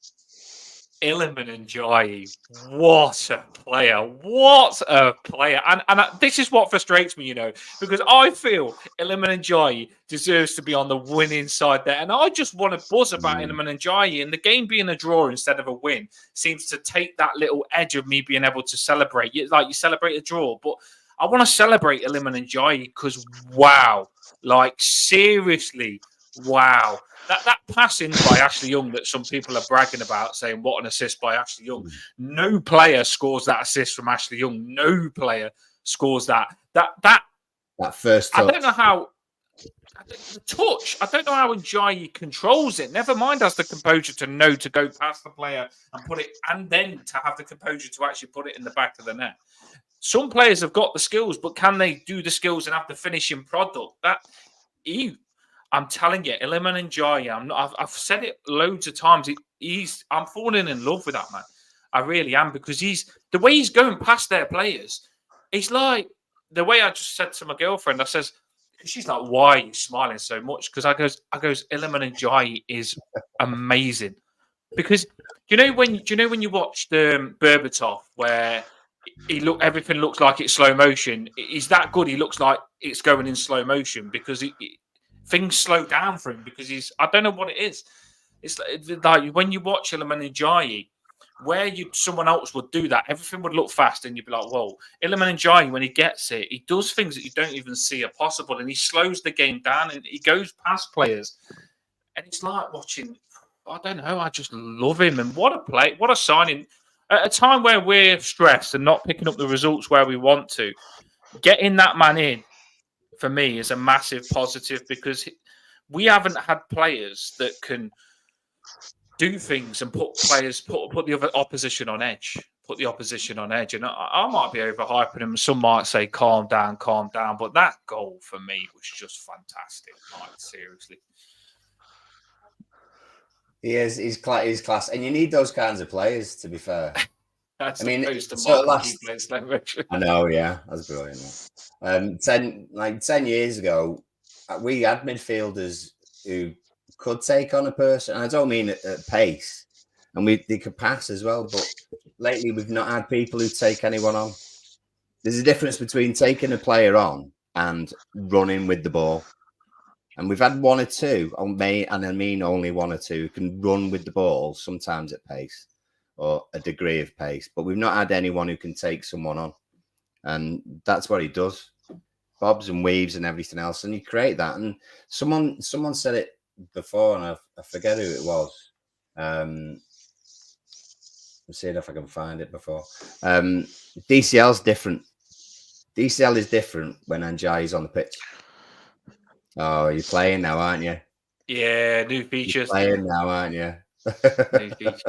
Iliman Ndiaye, what a player. What a player. And this is what frustrates me, because I feel Iliman Ndiaye deserves to be on the winning side there. And I just want to buzz about Iliman Ndiaye. And the game being a draw instead of a win seems to take that little edge of me being able to celebrate. Like you celebrate a draw, but I want to celebrate Iliman Ndiaye because, wow, like seriously, wow. That passing by Ashley Young that some people are bragging about, saying what an assist by Ashley Young. No player scores that assist from Ashley Young. No player scores that. That first touch. I don't know how the touch. I don't know how Ndiaye controls it. Never mind has the composure to know to go past the player and put it, and then to have the composure to actually put it in the back of the net. Some players have got the skills, but can they do the skills and have the finishing product? I'm telling you, Iliman Ndiaye, I've said it loads of times. I'm falling in love with that man. I really am, because the way he's going past their players. He's like the way I just said to my girlfriend. I says, she's like, "Why are you smiling so much?" Because I goes, Iliman Ndiaye is amazing. Because when you watch the Berbatov where everything looks like it's slow motion. He's that good. He looks like it's going in slow motion because things slow down for him because I don't know what it is. It's like when you watch Iliman Ndiaye, where someone else would do that, everything would look fast and you'd be like, whoa. Iliman Ndiaye, when he gets it, he does things that you don't even see are possible, and he slows the game down and he goes past players. And it's like watching, I don't know, I just love him. And what a play, what a signing. At a time where we're stressed and not picking up the results where we want to, getting that man in, for me, is a massive positive, because we haven't had players that can do things and put the other opposition on edge. Put the opposition on edge. And I might be overhyping him. Some might say, calm down. But that goal, for me, was just fantastic. Like, seriously. He's class. And you need those kinds of players, to be fair. I know, yeah, that's brilliant. 10 years ago, we had midfielders who could take on a person. And I don't mean at pace, and they could pass as well. But lately, we've not had people who take anyone on. There's a difference between taking a player on and running with the ball. And we've had one or two, and I mean only one or two, who can run with the ball, sometimes at pace or a degree of pace. But we've not had anyone who can take someone on. And that's what he does. Bobs and weaves and everything else. And you create that. And someone said it before, and I forget who it was. Let's see if I can find it before. DCL's different. DCL is different when Ndiaye is on the pitch. Oh, you're playing now, aren't you? Yeah, new features. You're playing now, aren't you? New features.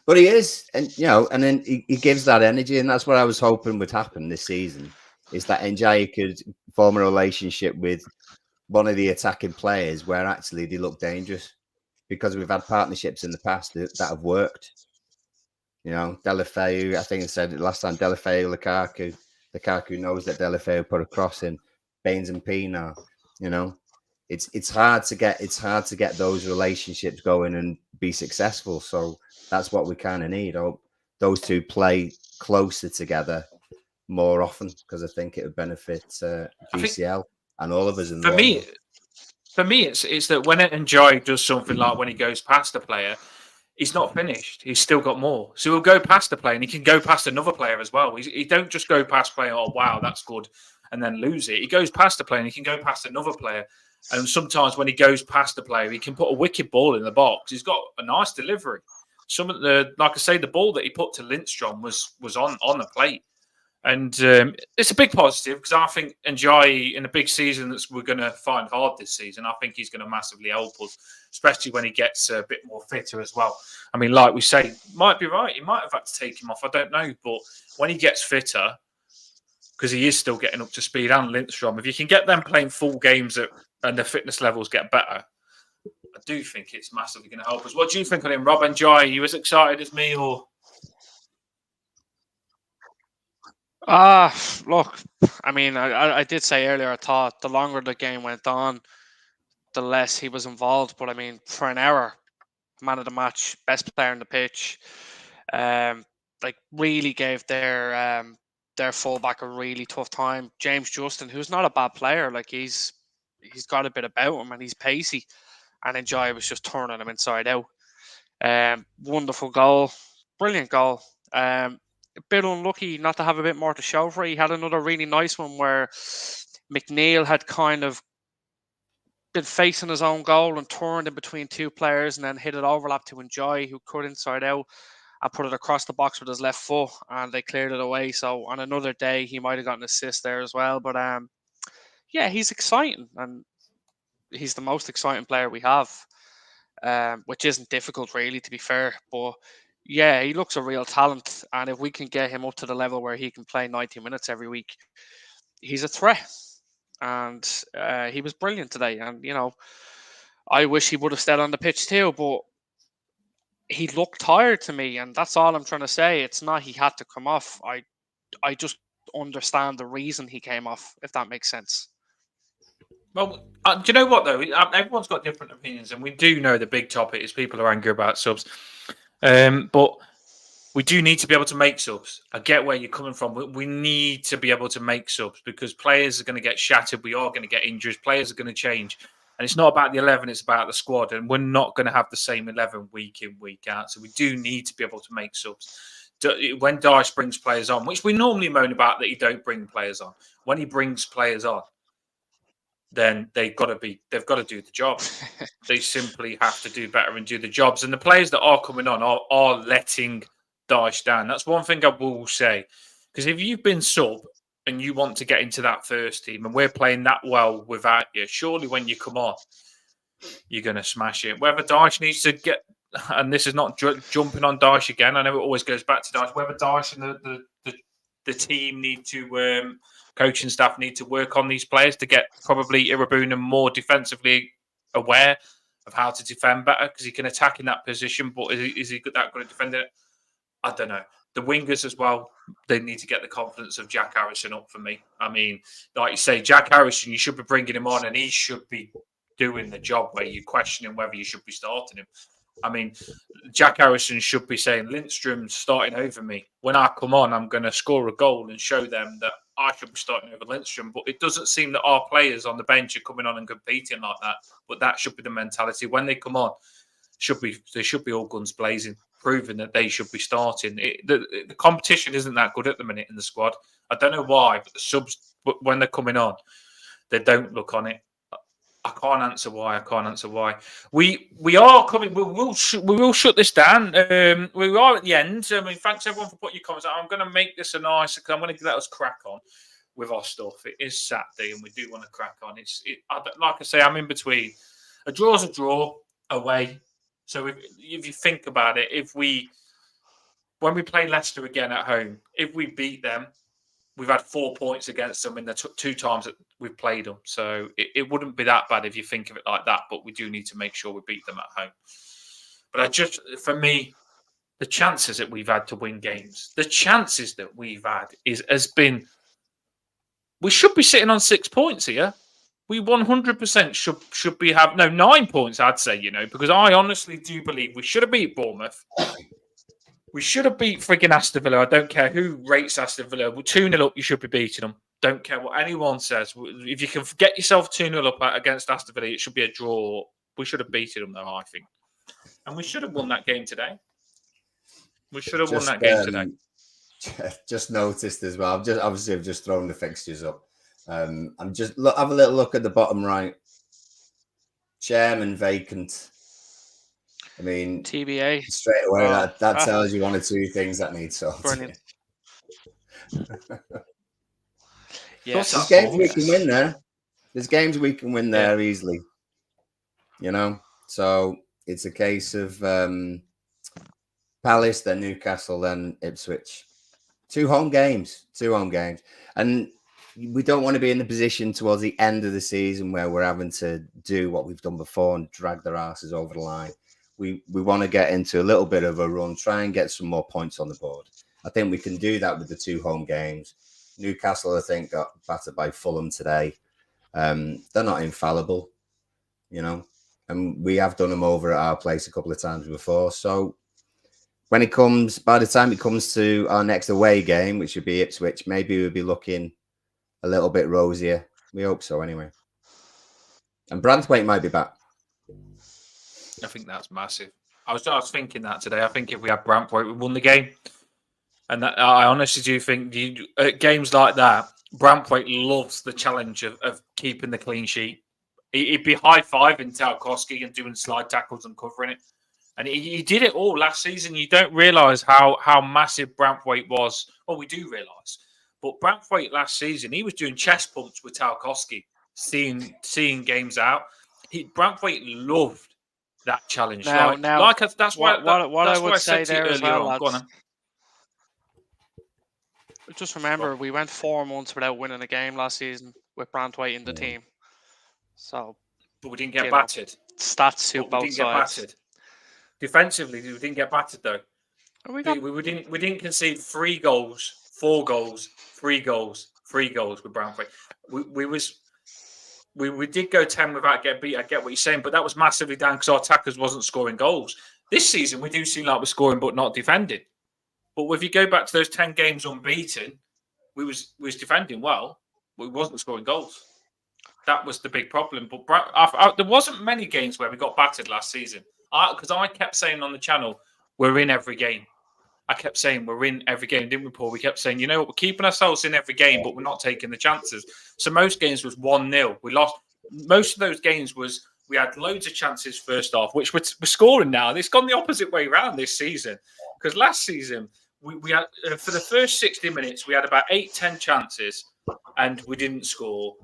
But he is, and and then he gives that energy, and that's what I was hoping would happen this season. Is that Ndiaye could form a relationship with one of the attacking players where actually they look dangerous, because we've had partnerships in the past that have worked. Deulofeu, I think I said it last time. Deulofeu, Lukaku. Lukaku knows that Deulofeu put a cross in. Baines and Pienaar. It's hard to get those relationships going and be successful. So that's what we kind of need. Those two play closer together more often, because I think it would benefit GCL and all of us in the long run. For me, it's that when Ndiaye does something like when he goes past a player, he's not finished. He's still got more. So he'll go past a player and he can go past another player as well. He don't just go past player, oh, wow, that's good, and then lose it. He goes past a player and he can go past another player. And sometimes when he goes past the player, he can put a wicked ball in the box. He's got a nice delivery. Some of like I say, the ball that he put to Lindstrom was on the plate. And it's a big positive, because I think Ndiaye, in a big season that we're going to find hard this season, I think he's going to massively help us, especially when he gets a bit more fitter as well. I mean, like we say, might be right. He might have had to take him off. I don't know. But when he gets fitter, because he is still getting up to speed, and Lindstrom, if you can get them playing full games and their fitness levels get better, I do think it's massively going to help us. What do you think of him, Rob? Ndiaye, are you as excited as me, or? Look, I mean, I did say earlier, I thought the longer the game went on, the less he was involved. But I mean, for an hour, man of the match, best player on the pitch. Like really gave their fullback a really tough time. James Justin, who's not a bad player, like he's got a bit about him and he's pacey, and Enjoy was just turning him inside out. Wonderful goal, brilliant goal. A bit unlucky not to have a bit more to show for it. He had another really nice one where McNeil had kind of been facing his own goal and turned in between two players and then hit it overlap to Enjoy, who cut inside out and put it across the box with his left foot, and they cleared it away. So on another day, he might have got an assist there as well. But yeah, he's exciting, and he's the most exciting player we have, which isn't difficult really, to be fair. But yeah, he looks a real talent, and if we can get him up to the level where he can play 90 minutes every week, he's a threat. And he was brilliant today. And, you know, I wish he would have stayed on the pitch too, but he looked tired to me. And that's all I'm trying to say. It's not he had to come off. I just understand the reason he came off, if that makes sense. Well, do you know what, though? Everyone's got different opinions, and we do know the big topic is people are angry about subs. But we do need to be able to make subs. I get where you're coming from. We need to be able to make subs because players are going to get shattered. We are going to get injuries. Players are going to change. And it's not about the 11, it's about the squad. And we're not going to have the same 11 week in, week out. So we do need to be able to make subs. When Dyche brings players on, which we normally moan about that he don't bring players on, when he brings players on, then they've got to do the job. They simply have to do better and do the jobs. And the players that are coming on are letting Dyche down. That's one thing I will say. Because if you've been sub and you want to get into that first team and we're playing that well without you, surely when you come on, you're going to smash it. Whether Dyche needs to get, and this is not jumping on Dyche again, I know it always goes back to Dyche, whether Dyche and the team need to, coaching staff need to work on these players to get probably Irabunan more defensively aware of how to defend better because he can attack in that position, but is he that good at defending it? I don't know. The wingers as well, they need to get the confidence of Jack Harrison up for me. I mean, like you say, Jack Harrison, you should be bringing him on and he should be doing the job where you're questioning whether you should be starting him. I mean, Jack Harrison should be saying, Lindstrom's starting over me. When I come on, I'm going to score a goal and show them that I should be starting over Lindstrom. But it doesn't seem that our players on the bench are coming on and competing like that. But that should be the mentality. When they come on, they should be all guns blazing, proving that they should be starting. The competition isn't that good at the minute in the squad. I don't know why, but the subs, when they're coming on, they don't look on it. I can't answer why. We are coming. We will shut this down. We are at the end. I mean, thanks everyone for putting your comments out. I'm going to make this a nice. I'm going to let us crack on with our stuff. It is Saturday, and we do want to crack on. Like I say, I'm in between. A draw's a draw away. So if you think about it, when we play Leicester again at home, if we beat them, we've had 4 points against them in the two times that we've played them. So it wouldn't be that bad if you think of it like that, but we do need to make sure we beat them at home. But for me, the chances that we've had to win games, the chances that we've had has been, we should be sitting on 6 points here. We 100% should be 9 points, I'd say, because I honestly do believe we should have beat Bournemouth. We should have beat frigging Aston Villa. I don't care who rates Aston Villa. 2-0 up, you should be beating them. Don't care what anyone says. If you can get yourself 2-0 up against Aston Villa, it should be a draw. We should have beaten them, though, I think. And we should have won that game today. Just noticed as well. I've just thrown the fixtures up. Have a little look at the bottom right. Chairman vacant. I mean, TBA straight away. That tells you one or two things that need sorting. Brilliant. Yes, there's games we can win there. There's games we can win there easily. So it's a case of Palace, then Newcastle, then Ipswich. 2 home games, and we don't want to be in the position towards the end of the season where we're having to do what we've done before and drag their asses over the line. We want to get into a little bit of a run, try and get some more points on the board. I think we can do that with the 2 home games. Newcastle, I think, got battered by Fulham today. They're not infallible, and we have done them over at our place a couple of times before. So by the time it comes to our next away game, which would be Ipswich, maybe we'll be looking a little bit rosier. We hope so, anyway. And Branthwaite might be back. I think that's massive. I was thinking that today. I think if we had Branthwaite, we won the game. And I honestly do think at games like that, Branthwaite loves the challenge of keeping the clean sheet. He'd be high-fiving Tarkowski and doing slide tackles and covering it. And he did it all last season. You don't realise how massive Branthwaite was. Well, we do realise. But Branthwaite last season, he was doing chest pumps with Tarkowski, seeing games out. Branthwaite loved that challenge. That's why I would say there as well, lads. Just remember, we went 4 months without winning a game last season with Branthwaite in the team. So, but we didn't get battered. Stats suit both sides. Defensively, we didn't get battered though. We didn't concede 3 goals, 4 goals, 3 goals, 3 goals with Branthwaite. We did go 10 without getting beat. I get what you're saying, but that was massively down because our attackers wasn't scoring goals. This season, we do seem like we're scoring but not defending. But if you go back to those 10 games unbeaten, we was defending well. We wasn't scoring goals. That was the big problem. But there wasn't many games where we got battered last season. Because I kept saying on the channel, we're in every game. I kept saying we're in every game, didn't we, Paul? We kept saying, you know what, we're keeping ourselves in every game, but we're not taking the chances. So most games was 1-0. We lost. Most of those games was we had loads of chances first half, which we're scoring now. It's gone the opposite way around this season. Because last season, we had for the first 60 minutes, we had about 8-10 chances, and we didn't score.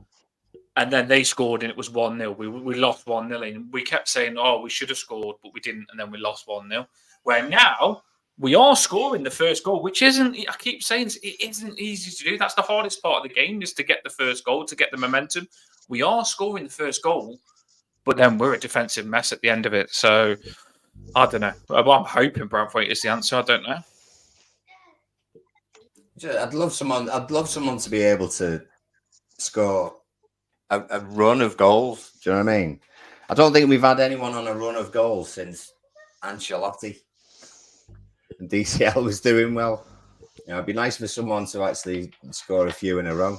And then they scored, and it was 1-0. We lost 1-0. And we kept saying, oh, we should have scored, but we didn't. And then we lost 1-0. Where now we are scoring the first goal, which isn't, I keep saying, it isn't easy to do. That's the hardest part of the game, is to get the first goal, to get the momentum. We are scoring the first goal, but then we're a defensive mess at the end of it. So I don't know. Well, I'm hoping Branthwaite is the answer. I don't know. I'd love someone to be able to score a run of goals. Do you know what I mean? I don't think we've had anyone on a run of goals since Ancelotti. And DCL was doing well. You know, it'd be nice for someone to actually score a few in a row.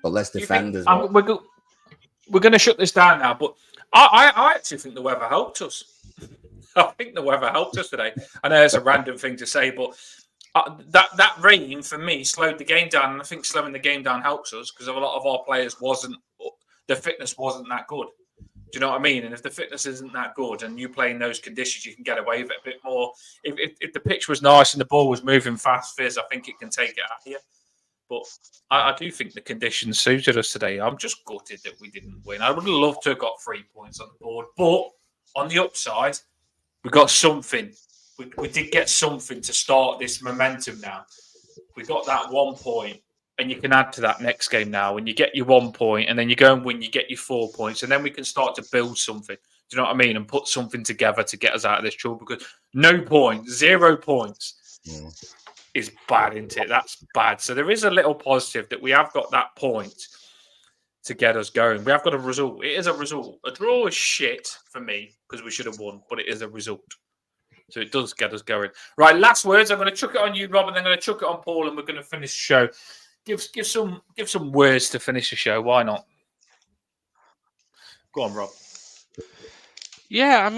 But let's defend as well. We're going to shut this down now, but I actually think the weather helped us. I think the weather helped us today. I know it's a random thing to say, but that rain for me slowed the game down, and I think slowing the game down helps us because a lot of our players the fitness wasn't that good. Do you know what I mean? And if the fitness isn't that good and you play in those conditions, you can get away with it a bit more. If the pitch was nice and the ball was moving fast, Fizz, I think it can take it out of you. But I do think the conditions suited us today. I'm just gutted that we didn't win. I would have loved to have got 3 points on the board, but on the upside, we got something. We did get something to start this momentum now. We got that 1 point, and you can add to that next game now. When you get your 1 point, and then you go and win, you get your 4 points, and then we can start to build something. Do you know what I mean? And put something together to get us out of this trouble. Because 0 points is bad, isn't it? That's bad. So there is a little positive that we have got that point to get us going. We have got a result. It is a result. A draw is shit for me because we should have won, but it is a result. So it does get us going. Right, last words. I'm going to chuck it on you, Rob, and then I'm going to chuck it on Paul, and we're going to finish the show. Give some words to finish the show. Why not? Go on, Rob. Yeah, I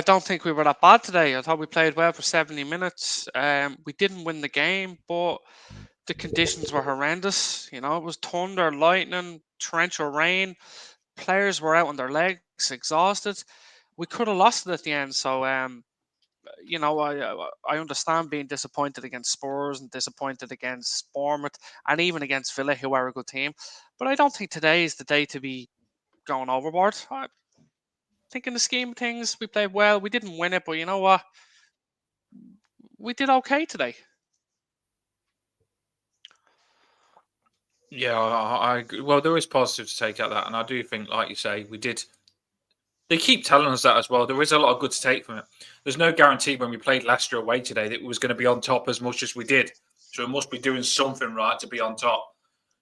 don't think we were that bad today. I thought we played well for 70 minutes. We didn't win the game, but the conditions were horrendous. You know, it was thunder, lightning, torrential rain. Players were out on their legs, exhausted. We could have lost it at the end. So, you know, I understand being disappointed against Spurs and disappointed against Bournemouth and even against Villa, who are a good team. But I don't think today is the day to be going overboard. I think in the scheme of things, we played well. We didn't win it, but you know what? We did okay today. Yeah, I agree. Well, there is positive to take out that, and I do think, like you say, we did. They keep telling us that as well. There is a lot of good to take from it. There's no guarantee when we played Leicester away today that it was going to be on top as much as we did. So it must be doing something right to be on top.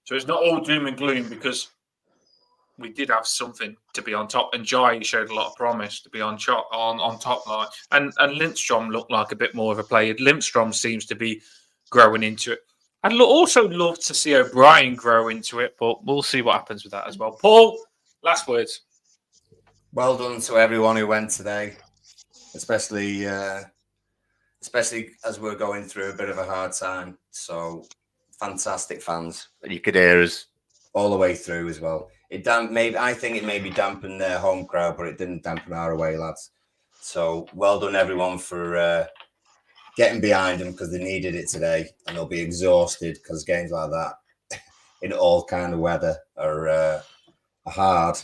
So it's not all doom and gloom because we did have something to be on top, and Jai showed a lot of promise to be on top line. And Lindstrom looked like a bit more of a player. Lindstrom seems to be growing into it. I'd also love to see O'Brien grow into it, but we'll see what happens with that as well. Paul, last words. Well done to everyone who went today, especially as we're going through a bit of a hard time. So fantastic fans. You could hear us all the way through as well. I think it maybe dampened their home crowd, but it didn't dampen our away lads. So well done everyone for getting behind them, because they needed it today, and they'll be exhausted because games like that in all kind of weather are hard.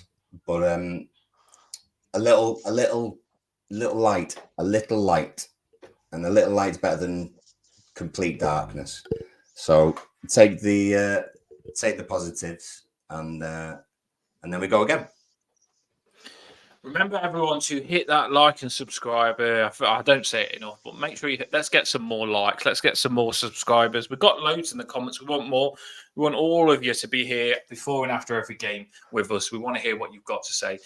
But a little light, and a little light's better than complete darkness. So take the positives, and then we go again. Remember, everyone, to hit that like and subscribe. I don't say it enough, but make sure let's get some more likes. Let's get some more subscribers. We've got loads in the comments. We want more. We want all of you to be here before and after every game with us. We want to hear what you've got to say.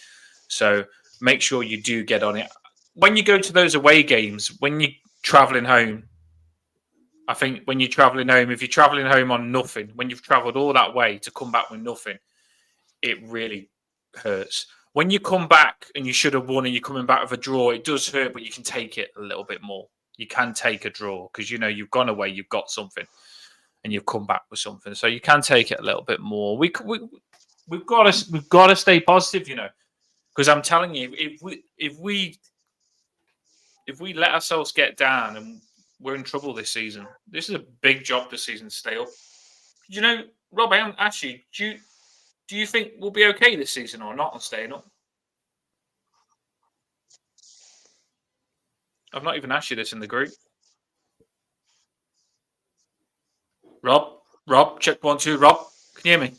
So make sure you do get on it. When you go to those away games, when you're travelling home, I think when you're travelling home, if you're travelling home on nothing, when you've travelled all that way to come back with nothing, it really hurts. When you come back and you should have won and you're coming back with a draw, it does hurt, but you can take it a little bit more. You can take a draw because, you've gone away, you've got something, and you've come back with something. So you can take it a little bit more. We've got to stay positive, because I'm telling you, if we let ourselves get down, and we're in trouble this season. This is a big job this season to stay up. Rob, actually, do you think we'll be okay this season or not on staying up? I've not even asked you this in the group. Rob, check 1, 2. Rob, can you hear me?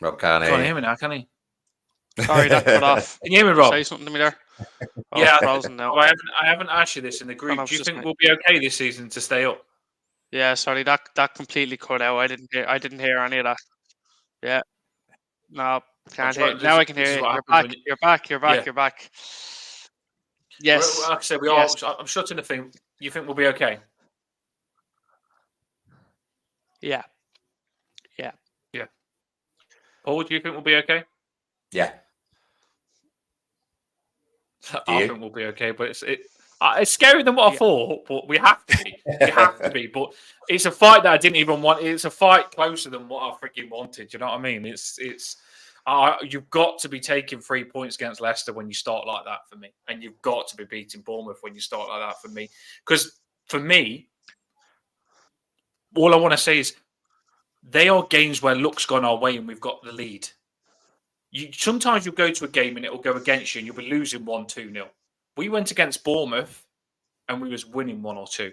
Rob can't hear me now, can he? Sorry, that cut off. Can you hear me, Rob? Say something to me there. Yeah, frozen now. I haven't asked you this in the group. Do you think we'll be okay this season to stay up? Yeah, sorry, that completely cut out. I didn't hear any of that. Yeah. No, can't hear. Now I can hear you. You're back. You're back. Yes. Like I said, I'm shutting the thing. You think we'll be okay? Yeah. Paul, do you think we'll be okay? Yeah. I think we'll be okay, but it's scarier than what I thought. But we have to be. We have to be. But it's a fight that I didn't even want. It's a fight closer than what I freaking wanted. You know what I mean? You've got to be taking 3 points against Leicester when you start like that for me, and you've got to be beating Bournemouth when you start like that for me. Because for me, all I want to say is they are games where luck's gone our way and we've got the lead. Sometimes you'll go to a game and it'll go against you and you'll be losing 1-2-0. We went against Bournemouth and we was winning 1 or 2.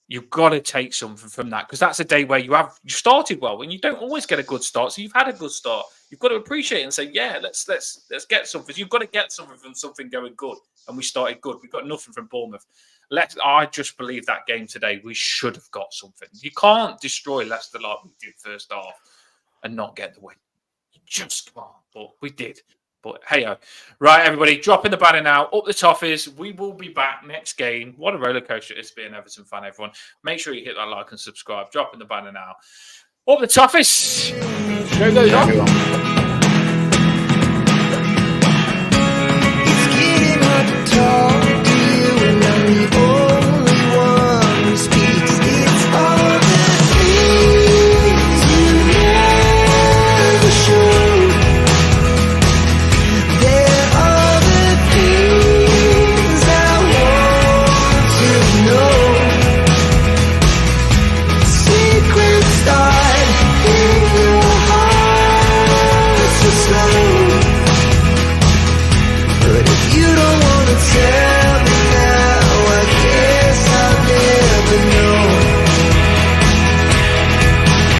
You've got to take something from that, because that's a day where you started well, and you don't always get a good start. So you've had a good start. You've got to appreciate it and say, yeah, let's get something. You've got to get something from something going good, and we started good. We got nothing from Bournemouth. I just believe that game today, we should have got something. You can't destroy Leicester like we did first half and not get the win. You just can't. But we did. But hey-ho. Right, everybody, dropping the banner now. Up the Toffees. We will be back next game. What a roller coaster it is to be an Everton fan, everyone. Make sure you hit that like and subscribe. Dropping the banner now. Up the Toffees. Show goes on. It's getting hard to talk.